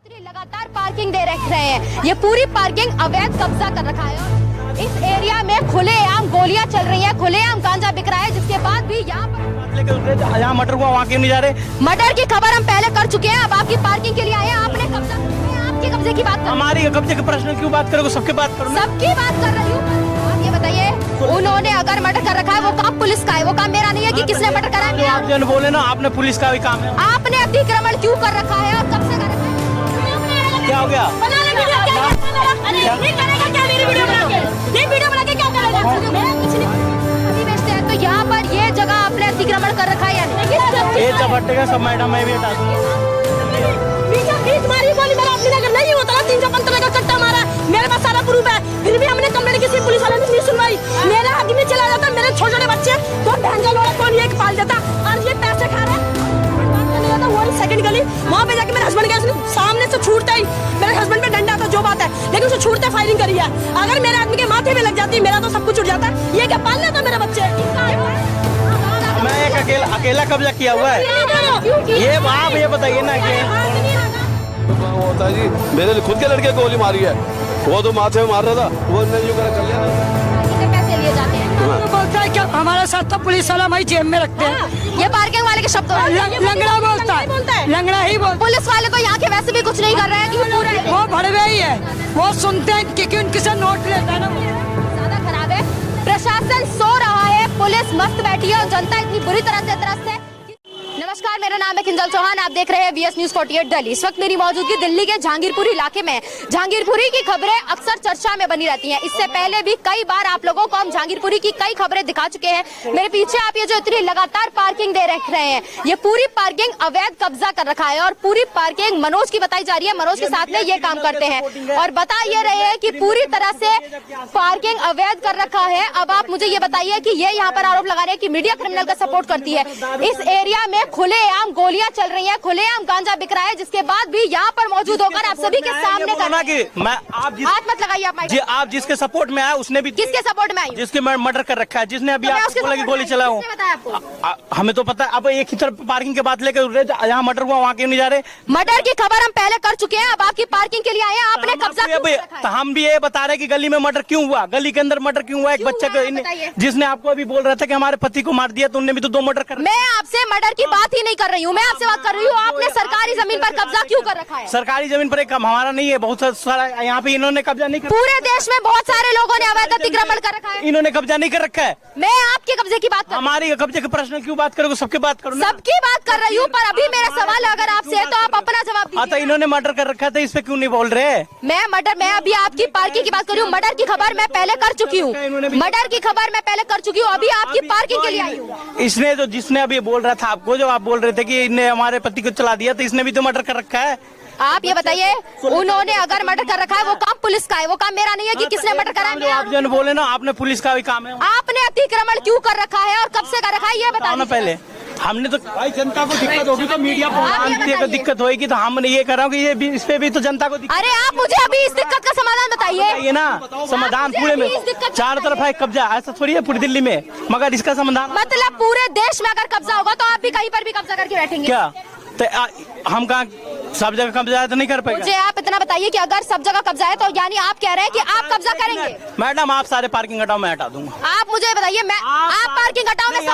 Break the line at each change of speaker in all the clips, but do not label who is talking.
लगातार पार्किंग दे रख रहे हैं। ये पूरी पार्किंग अवैध कब्जा कर रखा है। इस एरिया में खुलेआम गोलियां चल रही हैं, खुलेआम गांजा बिक रहा है, जिसके बाद भी यहाँ
मटर हुआ, वहाँ क्यों नहीं जा रहे?
मटर की खबर हम पहले कर चुके हैं। अब आपकी पार्किंग के लिए आए हैं। आपने कब्जा, आपके कब्जे की बात कर,
हमारी कब्जे के प्रश्न क्यों बात करोगे? सबकी बात करो।
सबकी बात कर रही हूँ। आप ये बताइए, उन्होंने अगर मर्डर कर रखा है, वो काम पुलिस का है, वो काम मेरा नहीं है कि किसने मर्डर करा है।
आप जन बोले ना, आपने पुलिस का भी काम है।
आपने अतिक्रमण क्यों कर रखा है और कब से कर रखा है?
क्या हो गया?
तो यहाँ पर ये जगह आपने अतिक्रमण कर रखा है या नहीं?
ये चपटेगा सब मैडम, मैं भी हटा दूंगा।
नहीं होता 315 का कट्टा मारा, मेरे पास सारा प्रूफ है, फिर भी हमने कंप्लेंट की, पुलिस वाले ने नहीं सुनवाई। मेरा आदमी चला जाता, मेरे छोटे छोटे बच्चे तो ढंगल वाला कौन एक पाल देता, और ये पैसे खा रहा है। वही सेकंड गली वहाँ पे जाके मेरे हस्बैंड के सामने से छूटता ही मेरे हस्बैंड पे डंडा था, जो बात है, लेकिन उसे छूटते फायरिंग करी है। अगर मेरे आदमी के माथे में लग जाती, मेरा तो सब कुछ उठ जाता। ये क्या पाल लेता मेरे बच्चे?
मैं एक अकेला कब्जा किया हुआ है। ये आप ये बताइए ना कि
होता है जी, मेरे खुद के लड़के गोली मारी है, वो तो माथे में मार रहा था, वो नहीं कर लिया ना।
पैसे लिए जाते हैं।
तो बोलता है क्या हमारे साथ तो पुलिस वाला हमारी जेब में रखते हैं।
ये पार्किंग वाले के शब्द
लंगड़ा बोलता है, लंगड़ा ही बोलता।
पुलिस वाले तो यहाँ के वैसे भी कुछ नहीं कर रहे हैं कि पूरा
वो भड़वे ही है, वो सुनते हैं क्योंकि उनके से नोट लेता है ना।
ज्यादा खराब है। प्रशासन सो रहा है, पुलिस मस्त बैठी है और जनता इतनी बुरी तरह से त्रस्त है। नमस्कार, मेरा नाम है किंजल चौहान, आप देख रहे हैं VS News 48 दिल्ली। इस वक्त मेरी मौजूदगी दिल्ली के जहांगीरपुरी इलाके में। जहांगीरपुरी की खबरें अक्सर चर्चा में बनी रहती हैं। इससे पहले भी कई बार आप लोगों को हम जहांगीरपुरी की कई खबरें दिखा चुके हैं। मेरे पीछे आप ये जो इतनी लगातार पार्किंग दे रख रहे हैं, ये पूरी पार्किंग अवैध कब्जा कर रखा है और पूरी पार्किंग मनोज की बताई जा रही है। मनोज के साथ में ये काम करते हैं और बता ये रहे हैं कि पूरी तरह से पार्किंग अवैध कर रखा है। अब आप मुझे ये बताइए कि ये यहाँ पर आरोप लगा रहे हैं कि मीडिया क्रिमिनल का सपोर्ट करती है। इस एरिया में खुलेआम गोलियां चल रही हैं, खुलेआम गांजा बिक रहा है, जिसके बाद भी यहाँ पर मौजूद होकर आप सभी के सामने कर
मैं
हाथ मत लगाइए आप।
आप जिसके सपोर्ट में आए उसने भी
किसके सपोर्ट में आई?
जिसके मर्डर कर रखा है, जिसने अभी आपको बोला कि गोली चलाओ। हमें तो पता है। अब एक ही तरफ पार्किंग की बात लेकर यहाँ मर्डर हुआ, वहाँ क्यों नहीं जा रहे?
मर्डर की खबर हम पहले कर चुके हैं। अब आपकी पार्किंग के लिए आए हैं। आपने कब्जा,
तो हम भी ये बता रहे कि गली में मर्डर क्यों हुआ, गली के अंदर मर्डर क्यों हुआ एक बच्चे को, जिसने आपको अभी बोल रहा था कि हमारे पति को मार दिया, तो उनने भी तो 2 मर्डर कर।
मैं आपसे मर्डर की बात ही नहीं कर रही हूँ, मैं आपसे बात कर रही हूँ आपने सरकारी जमीन पर कब्जा क्यों कर रखा है?
सरकारी जमीन पर एक हमारा नहीं है, बहुत सारा यहाँ पे इन्होंने कब्जा नहीं कर।
पूरे देश में बहुत सारे लोगों ने अवैध अतिक्रमण कर रखा है।
इन्होंने कब्जा नहीं कर रखा है।
मैं आपके कब्जे की बात कर,
हमारी कब्जे के प्रश्न क्यों बात करोगे? सबकी बात करो।
सबकी बात कर रही हूँ, पर अभी मेरा सवाल अगर आपसे है तो आप अपना जवाब दीजिए।
तो इन्होंने मर्डर कर रखा था, इस पे क्यों नहीं बोल रहे?
मैं अभी आपकी पार्किंग की बात कर रही हूँ। मर्डर की खबर मैं पहले कर चुकी हूँ, मर्डर की खबर मैं पहले कर चुकी हूँ। अभी आपकी पार्किंग के लिए आई हूँ।
इसने जो जिसने अभी बोल रहा था आपको, जो आप बोल रहे थे कि इन्हें हमारे पति को चला दिया, तो इसने भी तो मर्डर कर रखा है।
आप ये बताइए, उन्होंने अगर मर्डर कर रखा है, वो काम पुलिस का है, वो काम मेरा नहीं है कि किसने मर्डर करा है।
आप जन बोले ना, आपने पुलिस का भी काम है।
आपने अतिक्रमण क्यों कर रखा है और कब से कर रखा है, ये बताओ
ना पहले। हमने तो भाई जनता को दिक्कत होगी तो मीडिया को दिक्कत होगी, तो हमने ये कर रहा हूँ कि ये भी, इस पे भी तो जनता को दिक्कत।
अरे आप मुझे अभी इस दिक्कत का समाधान बताइए।
ये ना समाधान पूरे में चारों तरफ है कब्जा, ऐसा थोड़ी है पूरी दिल्ली में, मगर इसका समाधान
मतलब पूरे देश में अगर कब्जा होगा तो आप भी कहीं पर भी कब्जा करके बैठेंगे
क्या? तो हम कहाँ सब जगह कब्जा है तो नहीं कर पाएंगे।
मुझे आप इतना बताइए कि अगर सब जगह कब्जा है तो यानी आप कह रहे हैं कि आप कब्जा करेंगे?
मैडम आप सारे पार्किंग हटाओ, मैं हटा दूंगा।
आप मुझे बताइए, मैं आप पार्किंग हटाओ, मैं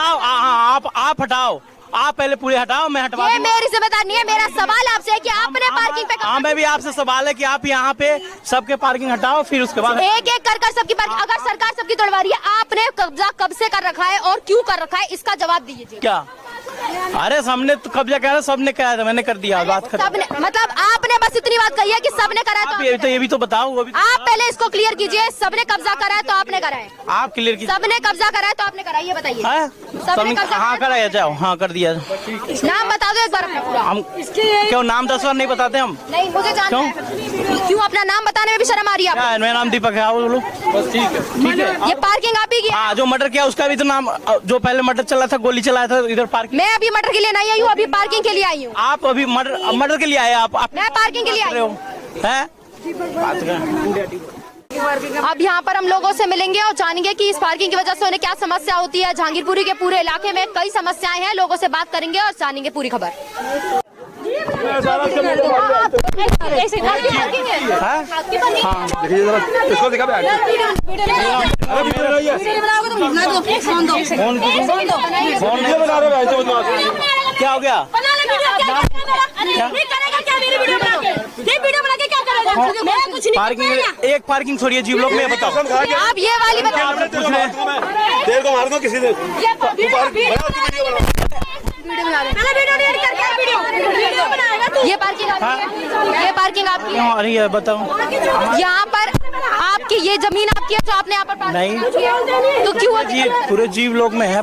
आप हटाओ, आप पहले पूरे हटाओ, मैं हटवा।
ये मेरी जिम्मेदारी नहीं है। मेरा सवाल आपसे है कि आपने पार्किंग पे
हाँ, मैं भी आपसे सवाल है कि आप यहाँ पे सबके पार्किंग हटाओ, फिर उसके बाद
एक एक कर सबकी पार्किंग। अगर सरकार सबकी तोड़वा रही है, आपने कब्जा कब से कर रखा है और क्यों कर रखा है, इसका जवाब दीजिए।
क्या? अरे हमने तो कब्जा करा, सबने कहा था, मैंने कर दिया। बात कर
सबने, मतलब आपने बस इतनी बात कही है कि सबने करा है,
तो ये भी तो बताओ। वो भी
आप पहले इसको क्लियर कीजिए। सबने कब्जा करा है तो आपने करा है?
आप क्लियर कीजिए।
सबने कब्जा करा है तो आपने करा है, ये बताइए।
सबने हाँ कराया, जाओ हाँ कर दिया।
नाम बता दो एक बार अपना पूरा।
हम क्यों नाम 10 बार नहीं बताते हम?
नहीं, मुझे जानना है। क्यों अपना नाम बताने में भी शर्म आ रही है?
मेरा नाम दीपक है। बोलो बस, ठीक है।
ये पार्किंग आप ही की?
हाँ, जो मर्डर किया उसका भी तो नाम, जो पहले मर्डर चला था, गोली चलाया था इधर पार्किंग।
मैं अभी मर्डर के लिए नहीं आई हूँ, अभी पार्किंग के लिए आई हूँ।
आप अभी मर्डर के लिए आए? आप
मैं पार्किंग के लिए आई हूँ। अब यहाँ पर हम लोगों से मिलेंगे और जानेंगे कि इस पार्किंग की वजह से उन्हें क्या समस्या होती है। जहांगीरपुरी के पूरे इलाके में कई समस्याएं हैं, लोगों से बात करेंगे और जानेंगे पूरी खबर।
देखिए जरा इसको दिखा बैठ
क्या हो गया? पार्किंग एक पार्किंग छोड़िए जीव लोग में बताओ।
आप ये वाली बताओ।
तेरे को मारूंगा किसी दिन।
ये पार्किंग आपकी है? ये पार्किंग आपकी है?
अरे ये बताओ।
यहाँ पर आपकी ये जमीन आपकी है जो आपने यहाँ पर
नहीं।
तो क्यों
जी पूरे जीव लोग में है,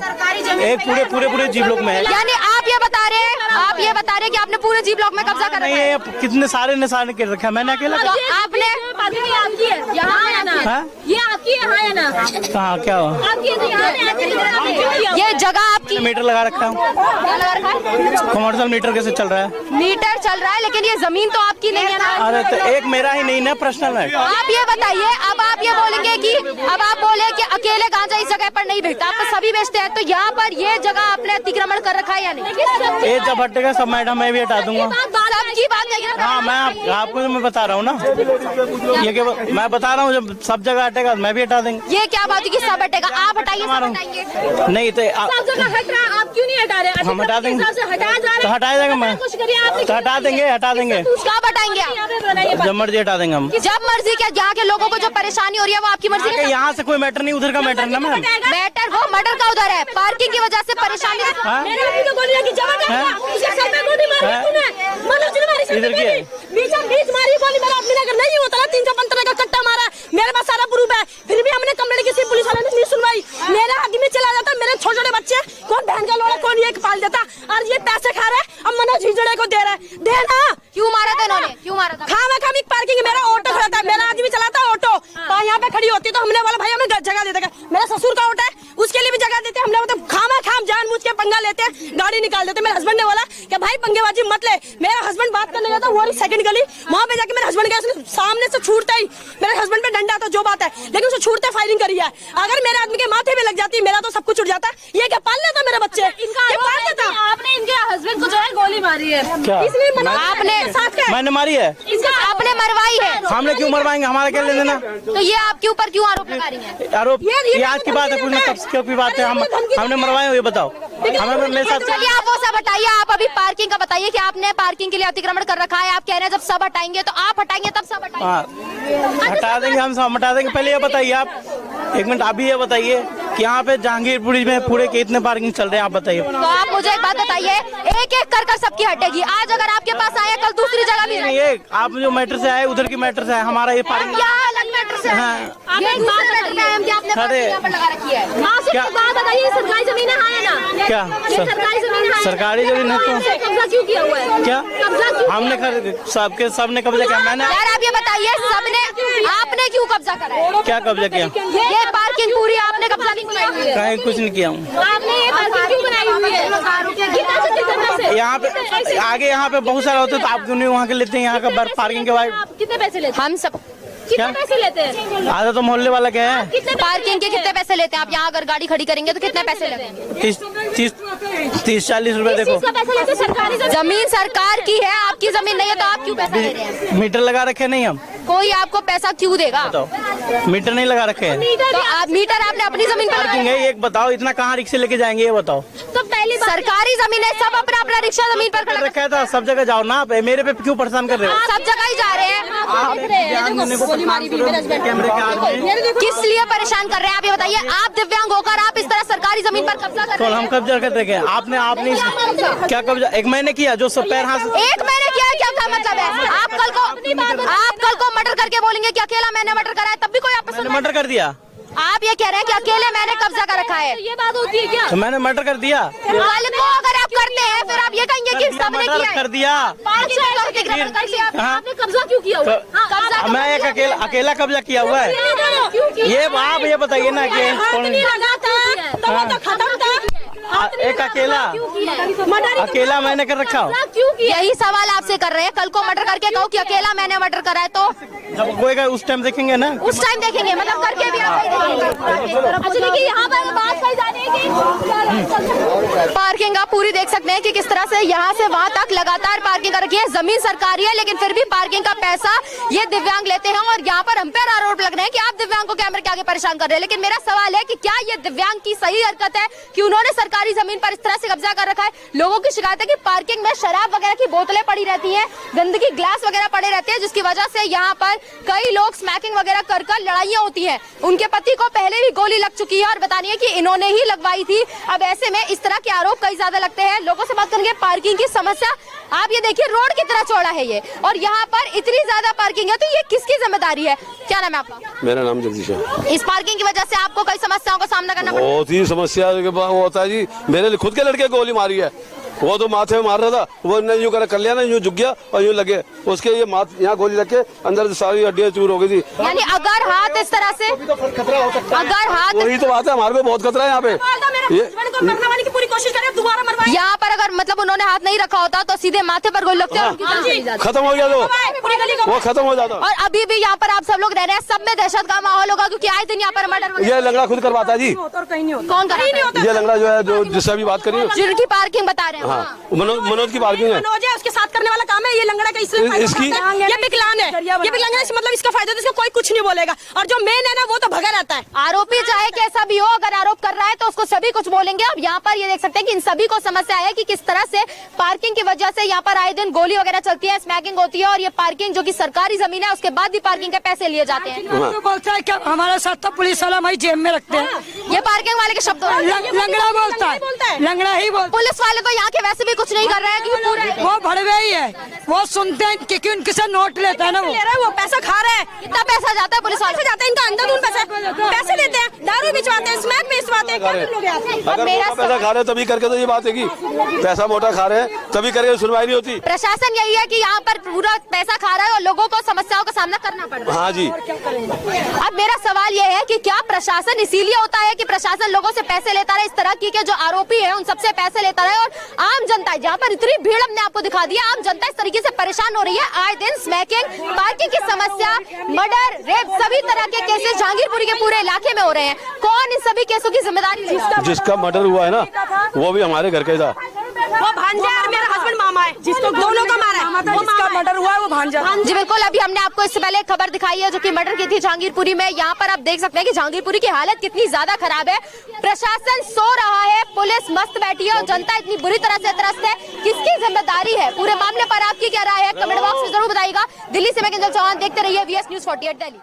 एक पूरे जीव लोग में है।
यानी आप ये बता रहे हैं कि आपने पूरे जी ब्लॉक में कब्जा कर रखा है?
नहीं, कितने सारे निशान कर रखा है, मैंने अकेला।
तो आपने
आपकी है यहाँ है ना?
हाँ?
ये आपकी है ना?
कहाँ क्या हुआ?
आपकी है तो यहाँ है।
ये जगह आपकी?
मीटर लगा रखा हूँ।
क्या लगा रखा है?
कमर्शियल मीटर कैसे चल रहा है?
मीटर चल रहा है लेकिन ये जमीन तो आपकी नहीं है ना?
अरे तो एक मेरा ही नहीं ना, पर्सनल है।
आप ये बताइए, अब आप ये बोलेंगे कि अब आप बोले कि अकेले गांजा इस जगह पर नहीं बेचता, आप तो सभी बेचते हैं, तो यहाँ पर ये जगह आपने अतिक्रमण कर रखा है या नहीं?
ये जब हटेगा सब मैडम मैं भी हटा दूंगा।
सबकी बात नहीं।
हाँ आपको तो मैं बता रहा हूँ ना, ये क्या मैं बता रहा हूँ, जब सब जगह हटेगा मैं भी हटा देंगे।
ये क्या बात है कि सब हटेगा? आप हटाइए, सब हटाएंगे।
नहीं तो
सब जगह हट रहा है, आप क्यों नहीं हटा रहे?
हम हटा देंगे।
हटाया जा
तो
रहा है।
हटाया जाएगा, मैं
कुछ करिए आप।
तो हटा देंगे
कब हटाएंगे आप?
जब मर्जी हटा देंगे हम।
जब मर्जी क्या? यहाँ के लोगों को जो परेशानी हो रही है वो आपकी मर्जी है?
यहाँ से कोई मैटर नहीं, उधर का मैटर ना मैम।
मैटर वो मर्डर का उधर है, पार्किंग की वजह से परेशानी।
मैंने आपको तो गोली लगी, जमा कर दिया। उसके सर पे गोली मारी तूने। मनोज ने मारी सर पे गोली। बीच मारी गोली, मेरा अपने नगर नहीं होता ना, 315 का कट्टा मारा। मेरे पास सारा प्रूफ है, फिर भी हमने कंप्लेंट किसी पुलिस वाले ने नहीं सुनवाई। मेरा आदमी चला जाता, मेरे छोटे छोटे बच्चे कौन बहन का लोड़ा कौन ये पाल देता, और ये पैसे खा रहा है, अब मनोज हिजड़े को दे रहा है। देना
क्यों मारा था इन्होंने? क्यों मारा था?
खाम पार्किंग, मेरा ऑटो खड़ा था, मेरा आदमी चलाता ऑटो, यहाँ पे खड़ी होती तो हमने बोला भाई हमें जगह दे देगा। मेरा ससुर का ऑटो है, उसके लिए भी जगह देते। हमने मतलब खाम जानबूझ के पंगा लेते, गाड़ी निकाल देते। मेरे हस्बैंड ने बोला कि भाई पंगेबाजी मत ले। मेरा हस्बैंड बात करने गया था वो सेकंड गली, वहाँ पे जाके मेरे हस्बैंड गया, सामने से छूटता ही मेरे हस्बैंड पे डंडा था, जो बात है, लेकिन उसे छूटते फायरिंग करी है। अगर मेरे आदमी के माथे पे लग जाती मेरा तो सब कुछ उठ जाता। ये क्या पाल लेता मेरे बच्चे? आपने इनके हस्बैंड को जो है गोली मारी है,
क्या?
इसलिए
मैंने मारी है?
आपने मरवाई है?
हमने क्यों मरवाएंगे, हमारा क्या लेना?
तो ये आपके ऊपर क्यों आरोप लगा रही है?
आरोप ये आज की बात है, पूछना कब की बात है? हमने मरवाए हो ये बताओ। हमें मेरे साथ
चलिए आप वो सब हटाइए, आप अभी पार्किंग का बताइए कि आपने पार्किंग के लिए अतिक्रमण कर रखा है। आप कह रहे हैं जब सब हटाएंगे तो आप हटाएंगे तब सब हटाएंगे?
हाँ हटा देंगे, हम सब हटा देंगे। पहले ये बताइए आप, एक मिनट अभी ये बताइए कि यहाँ पे जहांगीरपुरी में पूरे कितने पार्किंग चल रहे हैं, आप बताइए।
तो आप मुझे एक बात बताइए, एक एक कर सबकी हटेगी। आज अगर आपके पास आए, कल दूसरी जगह भी
नहीं, ये आप जो मैटर से आए उधर की मैटर से आए, हमारा ये पार्किंग
यहाँ अलग मैटर से
हाँ।
ये दूसरे मैटर में हम आपने पार्किंग यहाँ पर लगा रखी है।
क्या
बात बताइए, सरकारी जमीन है ना?
क्या
सरकारी जमीन है?
सरकारी जमीन है तो
कब्जा क्यों किया हुआ है?
क्या हमने सबने कब्जा किया? मैंने
यार आप ये बताइए, सबने आपने क्यों कब्जा करा है?
क्या कब्जा किया?
ये पार्किंग पूरी आपने कब्जा नहीं बनाई हुई है?
कहीं कुछ नहीं किया हूँ।
आपने ये पार्किंग क्यों बनाई हुई है?
यहाँ पे आगे यहाँ पे बहुत सारा होता है, तो आप क्यों नहीं वहाँ के लेते हैं? यहाँ का पार्किंग के बाद
आप कितने पैसे लेते हैं?
हम सब
कितने पैसे लेते हैं?
आधा तो मोहल्ले वाला क्या है।
पार्किंग के कितने पैसे लेते हैं आप? यहाँ अगर गाड़ी खड़ी करेंगे तो कितने पैसे लेंगे?
30-40 रुपए। देखो
पैसे लेते सरकारी
जमीन सरकार की है, आपकी जमीन नहीं है, तो आप क्यों पैसा ले रहे हैं?
मीटर लगा रखे नहीं हम?
कोई आपको पैसा क्यों देगा?
बताओ, मीटर नहीं लगा रखे हैं
तो आप मीटर आपने अपनी जमीन पर
पार्किंग है। एक बताओ, इतना कहाँ रिक्शे लेके जाएंगे ये बताओ?
तो पहली
सरकारी जमीन है, सब अपना अपना रिक्शा जमीन पर खड़ा
रखा था, सब जगह जाओ ना आप, मेरे पे क्यों परेशान कर रहे हो?
सब जगह ही जा रहे हैं।
कैमरे के आगे
किस लिए परेशान कर रहे हैं आप ये बताइए? आप दिव्यांग होकर आप इस तरह सरकारी जमीन पर कब्जा कर
तो
रहे हैं।
हम कब्जा कर रखे हैं, आपने क्या कब्जा? एक महीने किया जो सब पैर हाथ
एक महीने किया है, क्या मतलब है? आप कल को मर्डर करके बोलेंगे कि अकेला मैंने मर्डर करा है, तब भी कोई आपको
मैंने मर्डर कर दिया?
आप ये कह रहे हैं कि अकेले मैंने कब्जा कर रखा है?
ये बात होती है क्या?
तो मैंने मर्डर कर दिया।
कल को अगर आप करते हैं फिर आप ये कहेंगे कि सबने
मर्डर
किया है।
कर दिया।
आपने कब्जा क्यों किया हुआ?
कब्जा
मैं एक अकेला कब्जा किया हुआ है। ये आप ये बताइए ना कि
हाथ नहीं लगा था तो वो तो खत्म था।
एक अकेला अकेला मैंने कर रखा हूँ।
यही सवाल आपसे कर रहे हैं, कल को मर्डर करके कहो कि अकेला मैंने मर्डर करा है, तो
जब होएगा उस टाइम देखेंगे ना।
उस टाइम देखेंगे, मतलब करके भी आप अच्छा देखिए यहाँ पर बात कही जा रही है कि पार्किंग आप पूरी देख सकते हैं कि किस तरह से यहाँ से वहाँ तक लगातार पार्किंग कर रखी है। जमीन सरकारी है लेकिन फिर भी पार्किंग का पैसा ये दिव्यांग लेते हैं और यहाँ पर हम पे आरोप लग रहे हैं कि आप दिव्यांग को कैमरे के आगे परेशान कर रहे हैं। लेकिन मेरा सवाल है कि क्या ये दिव्यांग की सही हरकत है कि उन्होंने सरकारी जमीन पर इस तरह से कब्जा कर रखा है। लोगों की शिकायत है कि पार्किंग में शराब वगैरह की बोतलें पड़ी रहती हैं, गंदगी ग्लास वगैरह पड़े रहते हैं, जिसकी वजह से यहाँ पर कई लोग स्मैकिंग वगैरह कर लड़ाइयाँ होती हैं। उनके पति को पहले भी गोली लग चुकी है और बतानी है कि इन्होंने ही लगवाई थी। अब ऐसे में इस तरह के आरोप कई ज्यादा लगते हैं। लोगों से बात करेंगे पार्किंग की समस्या। आप ये देखिए रोड कितना चौड़ा है ये, और यहाँ पर इतनी ज्यादा पार्किंग है, तो ये किसकी जिम्मेदारी है? क्या नाम है आपका?
मेरा नाम जगदीश है।
इस पार्किंग की वजह से आपको कई समस्याओं का सामना करना पड़ा।
बहुत ही समस्या होता है जी। मेरे खुद के लड़के गोली मारी है, वो तो माथे में मार रहा था, वो ने यूं कर लिया ना, यूं झुक गया और यूं लगे उसके, ये यहाँ गोली लग के अंदर सारी हड्डियां चूर हो गई थी।
यानी अगर हाथ इस तरह से, अगर हाथ,
वही तो बात है, हमारे को बहुत खतरा है यहाँ पे।
पूरी कोशिश करें दोबारा मरवाए।
यहाँ पर अगर मतलब उन्होंने हाथ नहीं रखा होता तो सीधे माथे पर गोली लगती है,
खत्म हो गया, तो वो खत्म हो जाता।
और अभी भी यहाँ पर आप सब लोग रह रहे हैं, सब में दहशत का माहौल होगा क्योंकि आए दिन यहाँ पर मर्डर।
ये लंगड़ा खुद करवाता है जी।
कौन कर?
ये लंगड़ा जो है, जो जिससे अभी बात करी,
जिनकी पार्किंग बता रहे हैं।
हाँ, मनोज की पार्किंग है।
मनोज है, उसके साथ करने वाला काम है ये लंगड़ा का। इसकी ये विकलांग है, ये विकलांग है, मतलब इसका फायदा तो इसको कोई कुछ नहीं बोलेगा। और जो मेन है ना वो तो भगा रहता है।
आरोपी चाहे कैसा भी हो, अगर आरोप कर रहा है तो उसको सभी कुछ बोलेंगे। अब यहाँ पर ये देख सकते हैं कि इन सभी को समस्या है कि किस तरह से पार्किंग की वजह से यहाँ पर आए दिन गोली वगैरह चलती है, स्मैकिंग होती है, और ये पार्किंग जो कि सरकारी जमीन है उसके बाद भी पार्किंग के पैसे लिए जाते हैं।
तो बोलता है क्या हमारे साथ तो पुलिस वाला हमारी जेब में रखते हैं।
ये पार्किंग वाले के शब्द
लंगड़ा बोलता है, लंगड़ा ही बोलता है।
पुलिस वाले तो यहाँ के वैसे भी कुछ नहीं कर रहे हैं क्योंकि पूरे
वो भड़वे ही है, वो सुनते हैं क्योंकि उनके से नोट लेता है ना, वो पैसा खा रहे हैं।
कितना पैसा जाता है पुलिस वाले?
जाता है इनका अंधाधुंध पैसे देते हैं, दारू बिचवाते हैं, स्मैक बेचवाते हैं।
अगर मोटा पैसा खा रहे हैं तभी करके, तो ये बात है कि पैसा मोटा खा रहे हैं तभी करके सुनवाई नहीं होती।
प्रशासन यही है कि यहाँ पर पूरा पैसा खा रहा है और लोगों को समस्याओं का सामना करना पड़ रहा है।
हाँ जी।
अब मेरा सवाल ये है कि क्या प्रशासन इसीलिए होता है कि प्रशासन लोगों से पैसे लेता रहे, इस तरह की के जो आरोपी है उन सबसे पैसे लेता रहे, और आम जनता जहाँ पर इतनी भीड़ हमने आपको दिखा दिया, आम जनता इस तरीके से परेशान हो रही है। आए दिन स्मैकिंग, पार्किंग की समस्या, मर्डर, रेप, सभी तरह के केसेस जहांगीरपुरी के पूरे इलाके में हो रहे हैं। कौन इन सभी केसों की जिम्मेदारी लेगा?
जिसका मर्डर हुआ है ना वो भी हमारे घर का ही था।
वो भांजा और मेरा हस्बैंड मामा है, जिसको दोनों को मारा है, जिसका मर्डर हुआ है वो भांजा।
जी बिल्कुल, अभी हमने आपको इससे पहले एक खबर दिखाई है जो कि मर्डर की थी जहांगीरपुरी में। यहाँ पर आप देख सकते हैं कि जहांगीरपुरी की हालत कितनी ज्यादा खराब है। प्रशासन सो रहा है, पुलिस मस्त बैठी है और जनता इतनी बुरी तरह से त्रस्त है। किसकी जिम्मेदारी है पूरे मामले पर? आपकी क्या राय है? कमेंट बॉक्स में जरूर बताइएगा। दिल्ली से मैं किंजल चौहान, देखते रहिए VS News 48 दिल्ली।